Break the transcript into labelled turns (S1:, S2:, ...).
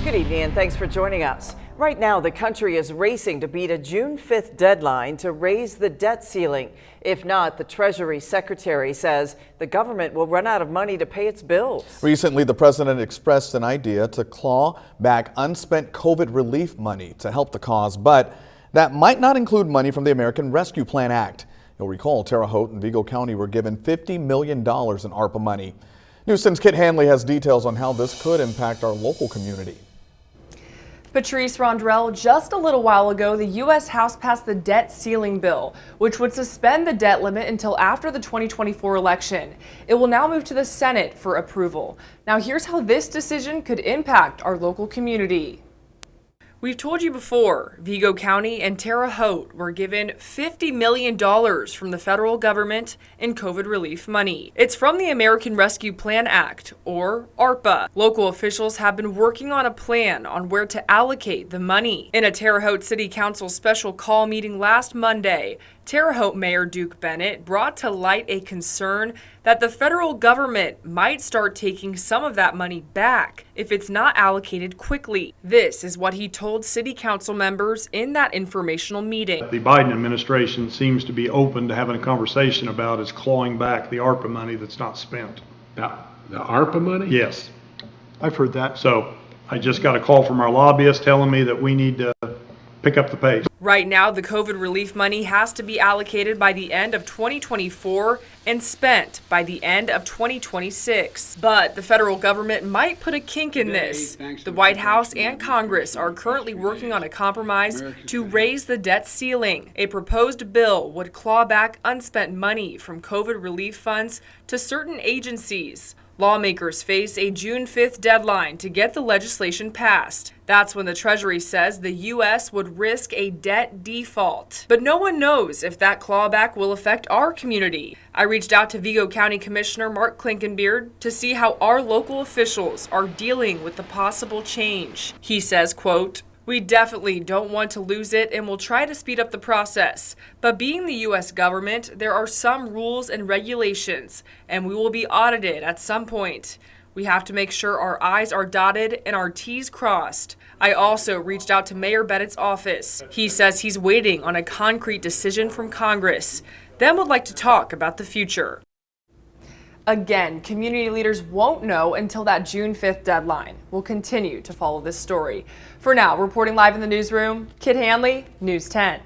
S1: Good evening and thanks for joining us. Right now, the country is racing to beat a June 5th deadline to raise the debt ceiling. If not, the Treasury Secretary says the government will run out of money to pay its bills.
S2: Recently, the president expressed an idea to claw back unspent COVID relief money to help the cause, but that might not include money from the American Rescue Plan Act. You'll recall Terre Haute and Vigo County were given $50 million in ARPA money. News 10's Kit Hanley has details on how this could impact our local community.
S3: Patrice Rondrell, just a little while ago, the U.S. House passed the debt ceiling bill, which would suspend the debt limit until after the 2024 election. It will now move to the Senate for approval. Now, here's how this decision could impact our local community. We've told you before, Vigo County and Terre Haute were given $50 million from the federal government in COVID relief money. It's from the American Rescue Plan Act, or ARPA. Local officials have been working on a plan on where to allocate the money. In a Terre Haute City Council special call meeting last Monday, Terre Haute Mayor Duke Bennett brought to light a concern that the federal government might start taking some of that money back if it's not allocated quickly. This is what he told city council members in that informational meeting.
S4: The Biden administration seems to be open to having a conversation about is clawing back the ARPA money that's not spent.
S5: The ARPA money?
S4: Yes, I've heard that. So I just got a call from our lobbyist telling me that we need to pick up the pace.
S3: Right now, the COVID relief money has to be allocated by the end of 2024 and spent by the end of 2026. But the federal government might put a kink in this. The White House and Congress are currently working on a compromise to raise the debt ceiling. A proposed bill would claw back unspent money from COVID relief funds to certain agencies. Lawmakers face a June 5th deadline to get the legislation passed. That's when the Treasury says the U.S. would risk a debt default. But no one knows if that clawback will affect our community. I reached out to Vigo County Commissioner Mark Klinkenbeard to see how our local officials are dealing with the possible change. He says, quote, "We definitely don't want to lose it and will try to speed up the process. But being the U.S. government, there are some rules and regulations, and we will be audited at some point. We have to make sure our I's are dotted and our T's crossed." I also reached out to Mayor Bennett's office. He says he's waiting on a concrete decision from Congress, then would like to talk about the future. Again, community leaders won't know until that June 5th deadline. We'll continue to follow this story. For now, reporting live in the newsroom, Kit Hanley, News 10.